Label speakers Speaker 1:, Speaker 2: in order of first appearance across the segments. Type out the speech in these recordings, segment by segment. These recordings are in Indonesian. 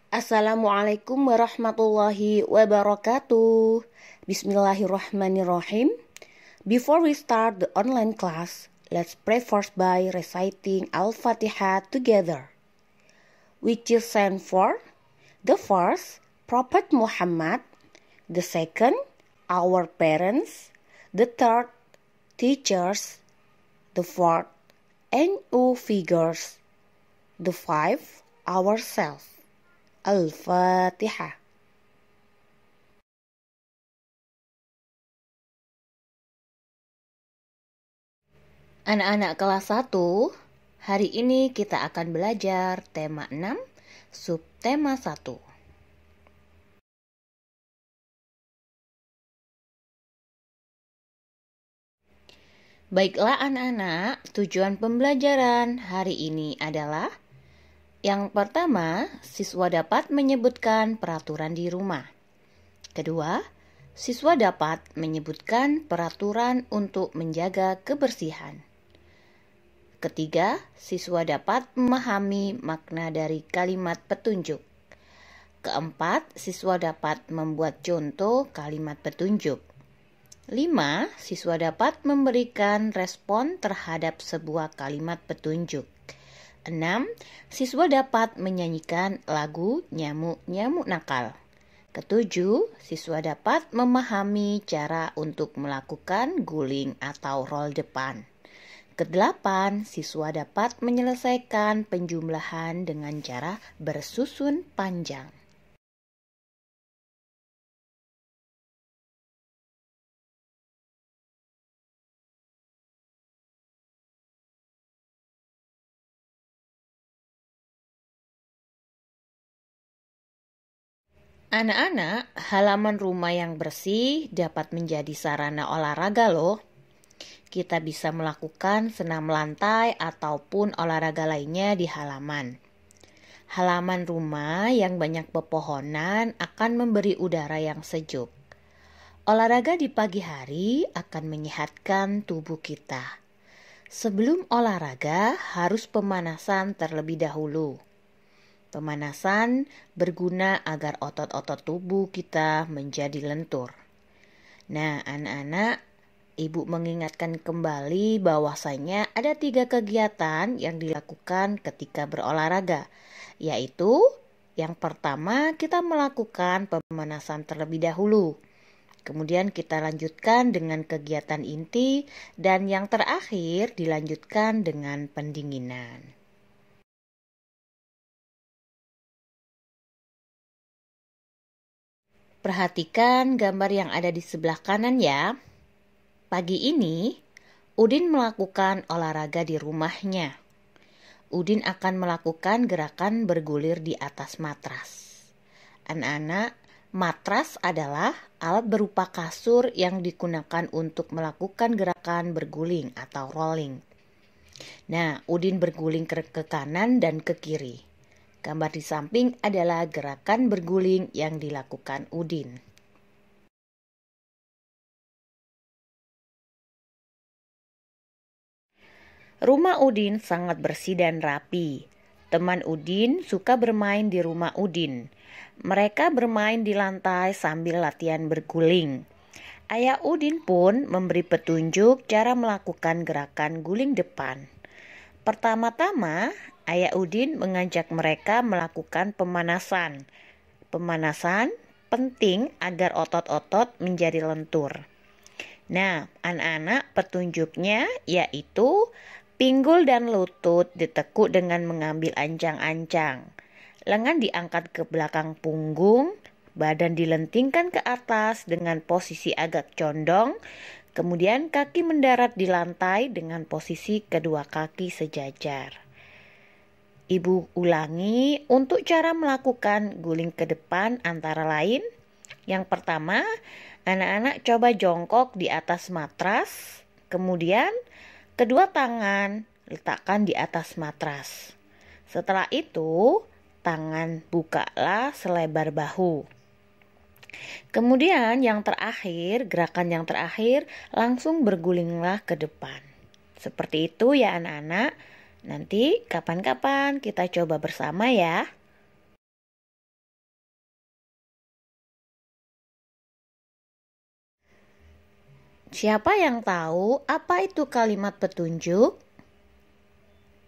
Speaker 1: Assalamualaikum warahmatullahi wabarakatuh. Bismillahirrahmanirrahim. Before we start the online class, let's pray first by reciting Al-Fatihah together, which is stand for the first, Prophet Muhammad; the second, our parents; the third, teachers; the fourth, NU figures; the fifth, ourselves. Al-Fatihah. Anak-anak kelas 1, hari ini kita akan belajar tema 6, subtema 1. Baiklah anak-anak, tujuan pembelajaran hari ini adalah: yang pertama, siswa dapat menyebutkan peraturan di rumah. Kedua, siswa dapat menyebutkan peraturan untuk menjaga kebersihan. Ketiga, siswa dapat memahami makna dari kalimat petunjuk. Keempat, siswa dapat membuat contoh kalimat petunjuk. 5, siswa dapat memberikan respon terhadap sebuah kalimat petunjuk. 6, siswa dapat menyanyikan lagu Nyamuk-Nyamuk Nakal. Ketujuh, siswa dapat memahami cara untuk melakukan guling atau roll depan. Kedelapan, siswa dapat menyelesaikan penjumlahan dengan cara bersusun panjang. Anak-anak, halaman rumah yang bersih dapat menjadi sarana olahraga loh. Kita bisa melakukan senam lantai ataupun olahraga lainnya di halaman. Halaman rumah yang banyak pepohonan akan memberi udara yang sejuk. Olahraga di pagi hari akan menyehatkan tubuh kita. Sebelum olahraga harus pemanasan terlebih dahulu. Pemanasan berguna agar otot-otot tubuh kita menjadi lentur. Nah, anak-anak, Ibu mengingatkan kembali bahwasanya ada 3 kegiatan yang dilakukan ketika berolahraga, yaitu yang pertama kita melakukan pemanasan terlebih dahulu. Kemudian kita lanjutkan dengan kegiatan inti dan yang terakhir dilanjutkan dengan pendinginan. Perhatikan gambar yang ada di sebelah kanan ya. Pagi ini, Udin melakukan olahraga di rumahnya. Udin akan melakukan gerakan bergulir di atas matras. Anak-anak, matras adalah alat berupa kasur yang digunakan untuk melakukan gerakan berguling atau rolling. Nah, Udin berguling ke kanan dan ke kiri. Gambar di samping adalah gerakan berguling yang dilakukan Udin. Rumah Udin sangat bersih dan rapi. Teman Udin suka bermain di rumah Udin. Mereka bermain di lantai sambil latihan berguling. Ayah Udin pun memberi petunjuk cara melakukan gerakan guling depan. Pertama-tama, Ayah Udin mengajak mereka melakukan pemanasan. Pemanasan penting agar otot-otot menjadi lentur. Nah, anak-anak, petunjuknya yaitu pinggul dan lutut ditekuk dengan mengambil ancang-ancang. Lengan diangkat ke belakang punggung, badan dilentingkan ke atas dengan posisi agak condong, kemudian kaki mendarat di lantai dengan posisi kedua kaki sejajar. Ibu ulangi untuk cara melakukan guling ke depan antara lain. Yang pertama, anak-anak coba jongkok di atas matras, kemudian kedua tangan letakkan di atas matras. Setelah itu, tangan bukalah selebar bahu. Kemudian gerakan yang terakhir, langsung bergulinglah ke depan. Seperti itu ya anak-anak. Nanti kapan-kapan kita coba bersama ya. Siapa yang tahu apa itu kalimat petunjuk?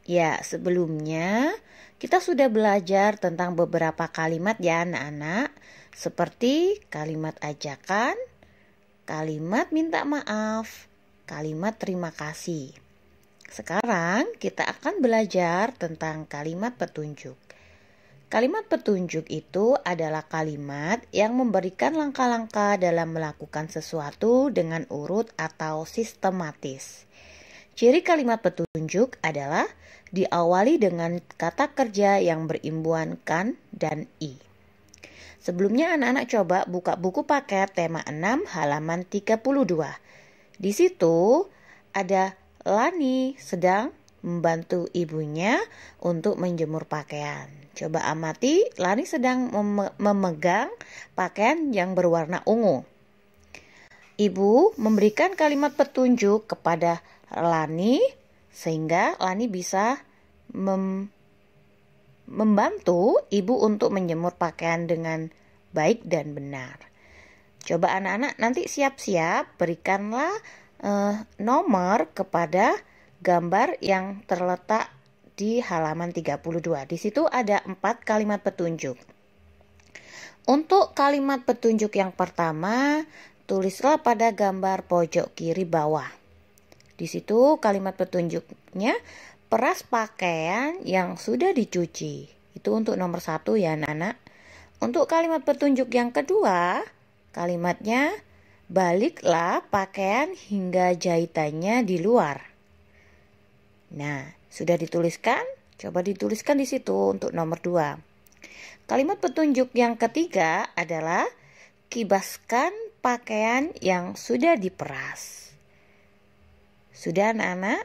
Speaker 1: Ya, sebelumnya kita sudah belajar tentang beberapa kalimat ya anak-anak, seperti kalimat ajakan, kalimat minta maaf, kalimat terima kasih. Sekarang kita akan belajar tentang kalimat petunjuk. Kalimat petunjuk itu adalah kalimat yang memberikan langkah-langkah dalam melakukan sesuatu dengan urut atau sistematis. Ciri kalimat petunjuk adalah diawali dengan kata kerja yang berimbuhan kan dan i. Sebelumnya anak-anak coba buka buku paket tema 6 halaman 32. Di situ ada Lani sedang membantu ibunya untuk menjemur pakaian. Coba amati, Lani sedang memegang pakaian yang berwarna ungu. Ibu memberikan kalimat petunjuk kepada Lani sehingga Lani bisa membantu ibu untuk menjemur pakaian dengan baik dan benar. Coba anak-anak nanti siap-siap berikanlah nomor kepada gambar yang terletak di halaman 32. Di situ ada 4 kalimat petunjuk. Untuk kalimat petunjuk yang pertama, tulislah pada gambar pojok kiri bawah. Di situ kalimat petunjuknya peras pakaian yang sudah dicuci. Itu untuk nomor 1 ya anak-anak. Untuk kalimat petunjuk yang kedua, kalimatnya baliklah pakaian hingga jahitannya di luar. Nah, sudah dituliskan? Coba dituliskan di situ untuk nomor 2. Kalimat petunjuk yang ketiga adalah kibaskan pakaian yang sudah diperas. Sudah anak-anak?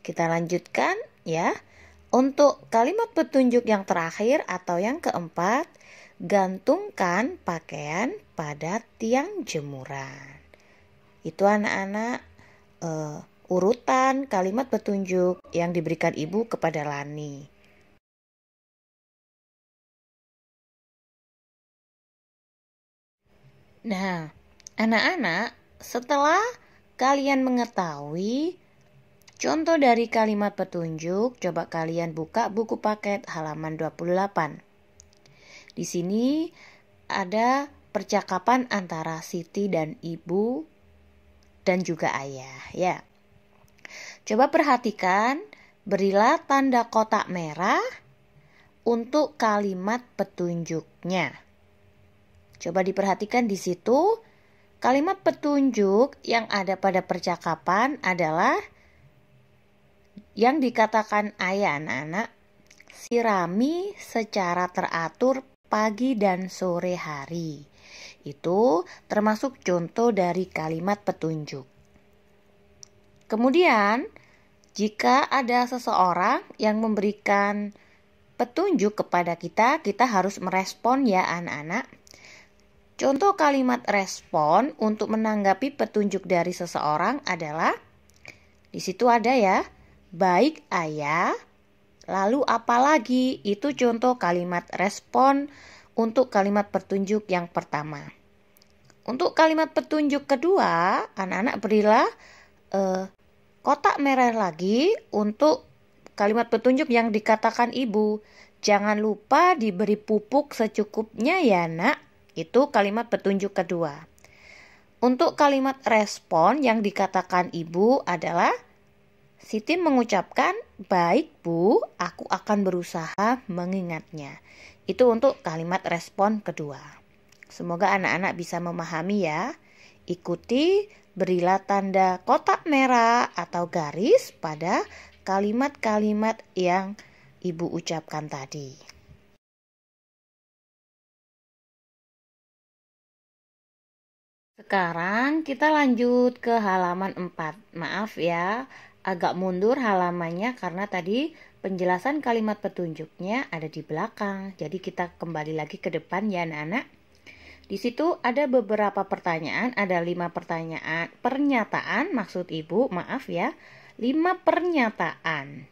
Speaker 1: Kita lanjutkan ya. Untuk kalimat petunjuk yang terakhir atau yang keempat, gantungkan pakaian pada tiang jemuran. Itu anak-anak urutan kalimat petunjuk yang diberikan ibu kepada Lani. Nah, anak-anak, setelah kalian mengetahui contoh dari kalimat petunjuk, coba kalian buka buku paket halaman 28. Di sini ada percakapan antara Siti dan ibu dan juga ayah ya. Coba perhatikan, berilah tanda kotak merah untuk kalimat petunjuknya. Coba diperhatikan di situ, kalimat petunjuk yang ada pada percakapan adalah yang dikatakan ayah anak-anak, sirami secara teratur pagi dan sore hari. Itu termasuk contoh dari kalimat petunjuk. Kemudian, jika ada seseorang yang memberikan petunjuk kepada kita, kita harus merespon ya anak-anak. Contoh kalimat respon untuk menanggapi petunjuk dari seseorang adalah, di situ ada ya, baik ayah, lalu apa lagi? Itu contoh kalimat respon untuk kalimat petunjuk yang pertama. Untuk kalimat petunjuk kedua, anak-anak berilah kotak merah lagi untuk kalimat petunjuk yang dikatakan ibu. Jangan lupa diberi pupuk secukupnya ya nak. Itu kalimat petunjuk kedua. Untuk kalimat respon yang dikatakan ibu adalah, Siti mengucapkan, baik bu, aku akan berusaha mengingatnya. Itu untuk kalimat respon kedua. Semoga anak-anak bisa memahami ya. Ikuti, berilah tanda kotak merah atau garis pada kalimat-kalimat yang ibu ucapkan tadi. Sekarang kita lanjut ke halaman 4. Maaf ya, agak mundur halamannya karena tadi penjelasan kalimat petunjuknya ada di belakang. Jadi kita kembali lagi ke depan ya anak-anak. Di situ ada beberapa pertanyaan, ada 5 pertanyaan, pernyataan maksud ibu, maaf ya, 5 pernyataan.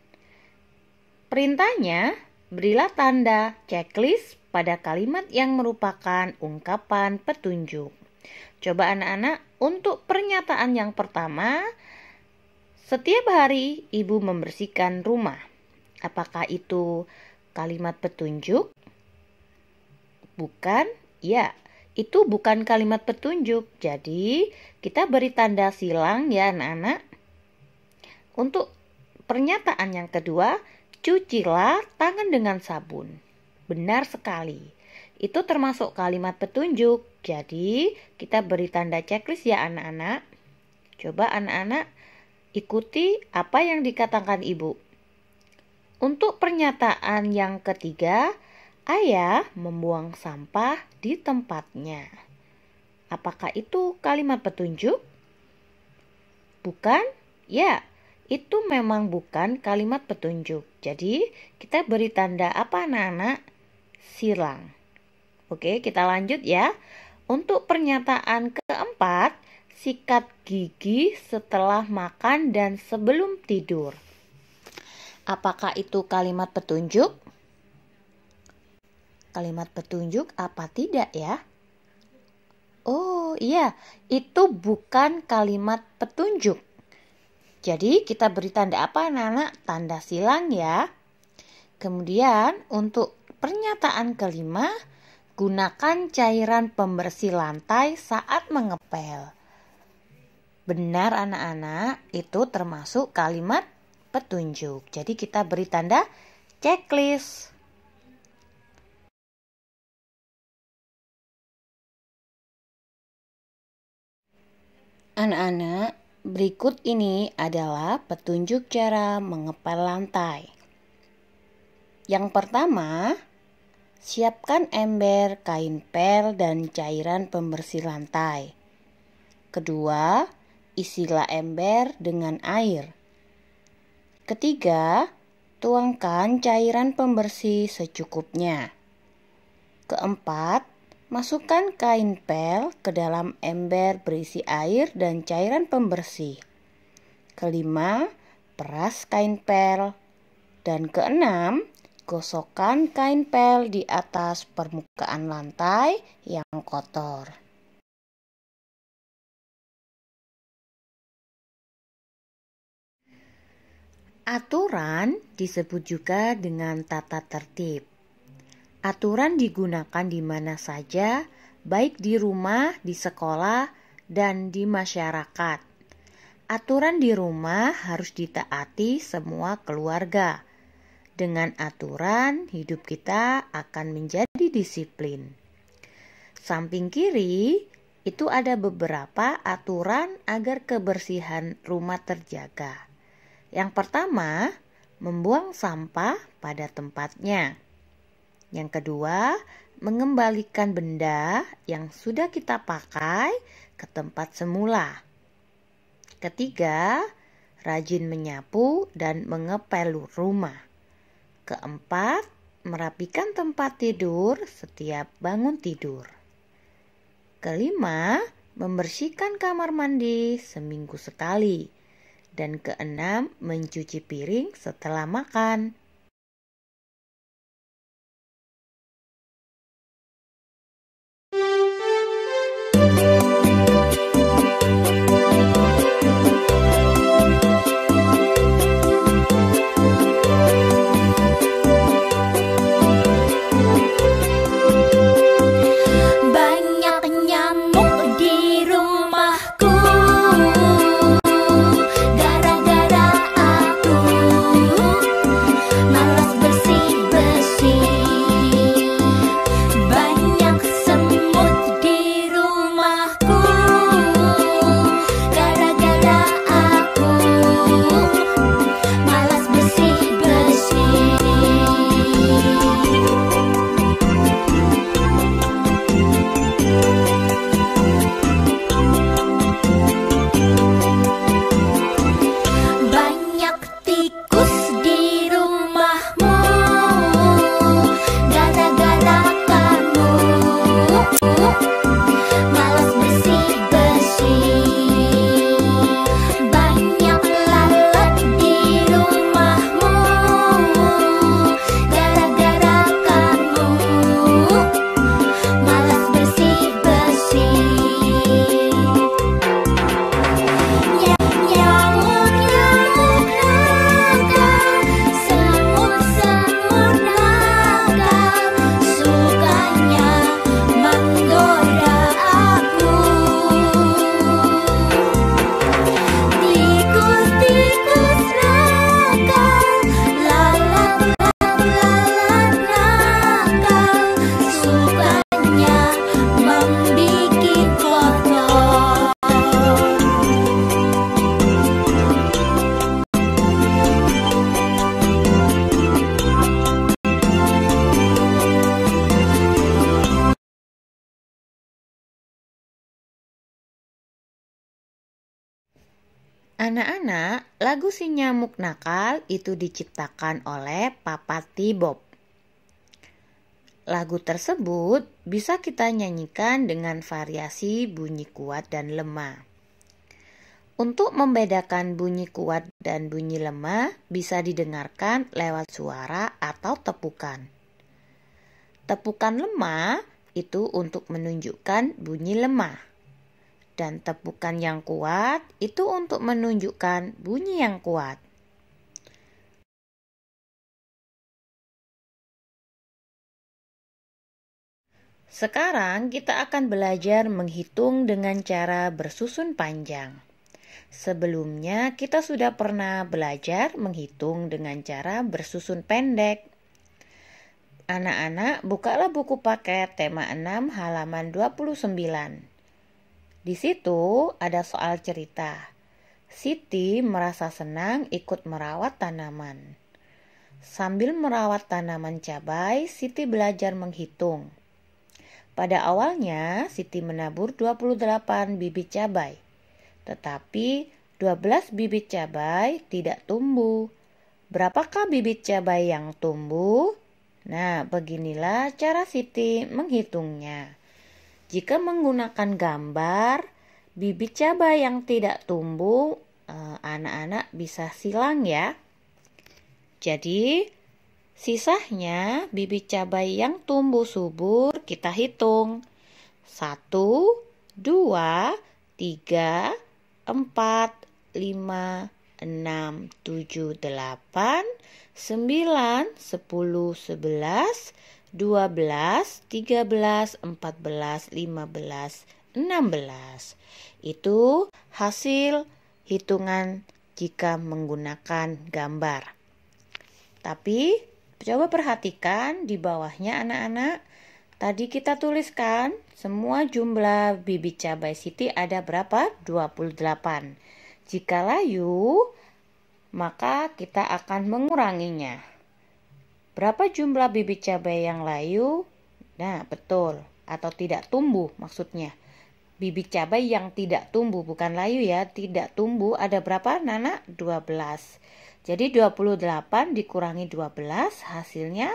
Speaker 1: Perintahnya, berilah tanda checklist pada kalimat yang merupakan ungkapan petunjuk. Coba anak-anak Untuk pernyataan yang pertama, setiap hari ibu membersihkan rumah. Apakah itu kalimat petunjuk? Bukan? Ya, itu bukan kalimat petunjuk. Jadi, kita beri tanda silang ya anak-anak. Untuk pernyataan yang kedua, cucilah tangan dengan sabun. Benar sekali. Itu termasuk kalimat petunjuk. Jadi, kita beri tanda checklist ya anak-anak. Coba anak-anak ikuti apa yang dikatakan ibu. Untuk pernyataan yang ketiga, ayah membuang sampah di tempatnya. Apakah itu kalimat petunjuk? Bukan? Ya, itu memang bukan kalimat petunjuk. Jadi, kita beri tanda apa anak-anak? Silang. Oke, kita lanjut ya. Untuk pernyataan keempat, sikat gigi setelah makan dan sebelum tidur. Apakah itu kalimat petunjuk? Kalimat petunjuk apa tidak ya? Oh iya, itu bukan kalimat petunjuk. Jadi kita beri tanda apa anak-anak? Tanda silang ya. Kemudian untuk pernyataan kelima, gunakan cairan pembersih lantai saat mengepel. Benar anak-anak, itu termasuk kalimat petunjuk. Jadi kita beri tanda checklist. Anak-anak, berikut ini adalah petunjuk cara mengepel lantai. Yang pertama, siapkan ember, kain pel, dan cairan pembersih lantai. Kedua, isilah ember dengan air. Ketiga, tuangkan cairan pembersih secukupnya. Keempat, masukkan kain pel ke dalam ember berisi air dan cairan pembersih. Kelima, peras kain pel. Dan keenam, gosokkan kain pel di atas permukaan lantai yang kotor. Aturan disebut juga dengan tata tertib. Aturan digunakan di mana saja, baik di rumah, di sekolah, dan di masyarakat. Aturan di rumah harus ditaati semua keluarga. Dengan aturan, hidup kita akan menjadi disiplin. Samping kiri, itu ada beberapa aturan agar kebersihan rumah terjaga. Yang pertama, membuang sampah pada tempatnya. Yang kedua, mengembalikan benda yang sudah kita pakai ke tempat semula. Ketiga, rajin menyapu dan mengepel rumah. Keempat, merapikan tempat tidur setiap bangun tidur. Kelima, membersihkan kamar mandi seminggu sekali. Dan keenam, mencuci piring setelah makan. Anak-anak, lagu Si Nyamuk Nakal itu diciptakan oleh Papa T-Bob. Lagu tersebut bisa kita nyanyikan dengan variasi bunyi kuat dan lemah. Untuk membedakan bunyi kuat dan bunyi lemah bisa didengarkan lewat suara atau tepukan. Tepukan lemah itu untuk menunjukkan bunyi lemah. Dan tepukan yang kuat itu untuk menunjukkan bunyi yang kuat. Sekarang kita akan belajar menghitung dengan cara bersusun panjang. Sebelumnya kita sudah pernah belajar menghitung dengan cara bersusun pendek. Anak-anak, bukalah buku paket tema 6 halaman 29. Di situ ada soal cerita. Siti merasa senang ikut merawat tanaman. Sambil merawat tanaman cabai, Siti belajar menghitung. Pada awalnya, Siti menabur 28 bibit cabai. Tetapi 12 bibit cabai tidak tumbuh. Berapakah bibit cabai yang tumbuh? Nah, beginilah cara Siti menghitungnya. Jika menggunakan gambar, bibit cabai yang tidak tumbuh, anak-anak bisa silang ya. Jadi, sisanya bibit cabai yang tumbuh subur kita hitung. 1, 2, 3, 4, 5, 6, 7, 8, 9, 10, 11, 12, 13, 14, 15, 16. Itu hasil hitungan jika menggunakan gambar. Tapi coba perhatikan di bawahnya anak-anak. Tadi kita tuliskan semua jumlah bibit cabai Siti ada berapa? 28. Jika layu, maka kita akan menguranginya. Berapa jumlah bibit cabai yang layu? Nah, betul. Atau tidak tumbuh maksudnya. Bibit cabai yang tidak tumbuh, bukan layu ya. Tidak tumbuh ada berapa, Nana? 12. Jadi 28 dikurangi 12 hasilnya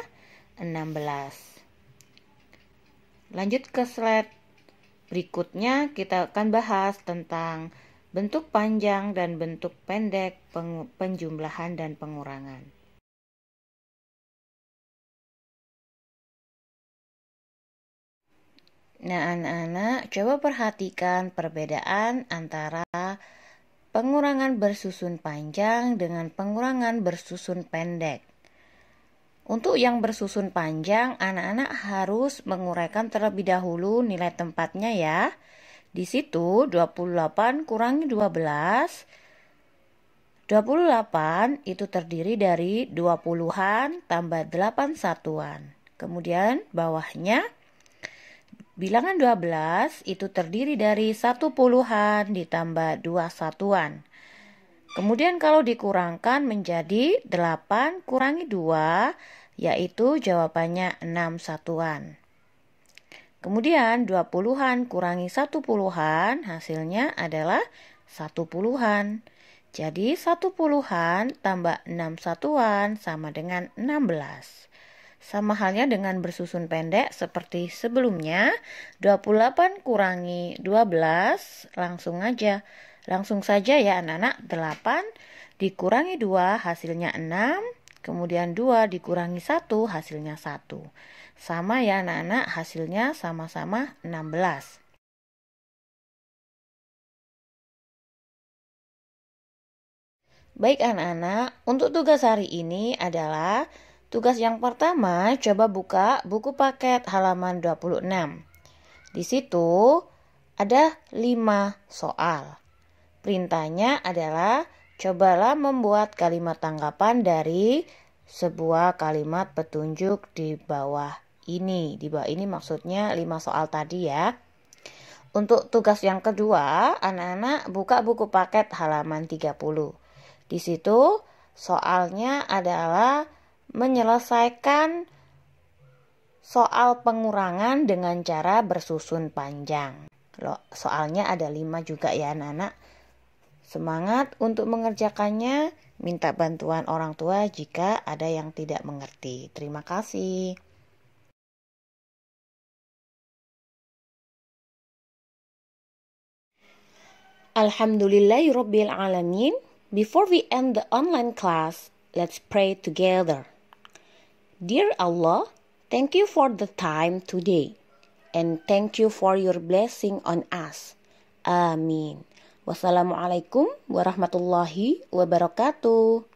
Speaker 1: 16. Lanjut ke slide berikutnya, kita akan bahas tentang bentuk panjang dan bentuk pendek, penjumlahan dan pengurangan. Nah, anak-anak, coba perhatikan perbedaan antara pengurangan bersusun panjang dengan pengurangan bersusun pendek. Untuk yang bersusun panjang, anak-anak harus menguraikan terlebih dahulu nilai tempatnya ya. Di situ 28 kurangi 12. 28 itu terdiri dari 20-an tambah 8 satuan. Kemudian bawahnya bilangan 12 itu terdiri dari 1 puluhan ditambah 2 satuan. Kemudian kalau dikurangkan menjadi 8 kurangi 2, yaitu jawabannya 6 satuan. Kemudian 20-an kurangi 1 puluhan, hasilnya adalah 1 puluhan. Jadi 1 puluhan tambah 6 satuan sama dengan 16. Sama halnya dengan bersusun pendek seperti sebelumnya, 28 kurangi 12, langsung saja ya anak-anak, 8 dikurangi 2 hasilnya 6, kemudian 2 dikurangi 1 hasilnya 1. Sama ya anak-anak, hasilnya sama-sama 16. Baik anak-anak, untuk tugas hari ini adalah tugas yang pertama, coba buka buku paket halaman 26. Di situ ada 5 soal. Perintahnya adalah cobalah membuat kalimat tanggapan dari sebuah kalimat petunjuk di bawah ini. Di bawah ini maksudnya 5 soal tadi ya. Untuk tugas yang kedua, anak-anak buka buku paket halaman 30. Di situ soalnya adalah menyelesaikan soal pengurangan dengan cara bersusun panjang. Soalnya ada 5 juga ya anak-anak. Semangat untuk mengerjakannya. Minta bantuan orang tua jika ada yang tidak mengerti. Terima kasih. Alhamdulillahirabbil alamin. Before we end the online class, let's pray together. Dear Allah, thank you for the time today, and thank you for your blessing on us. Amin. Wassalamualaikum warahmatullahi wabarakatuh.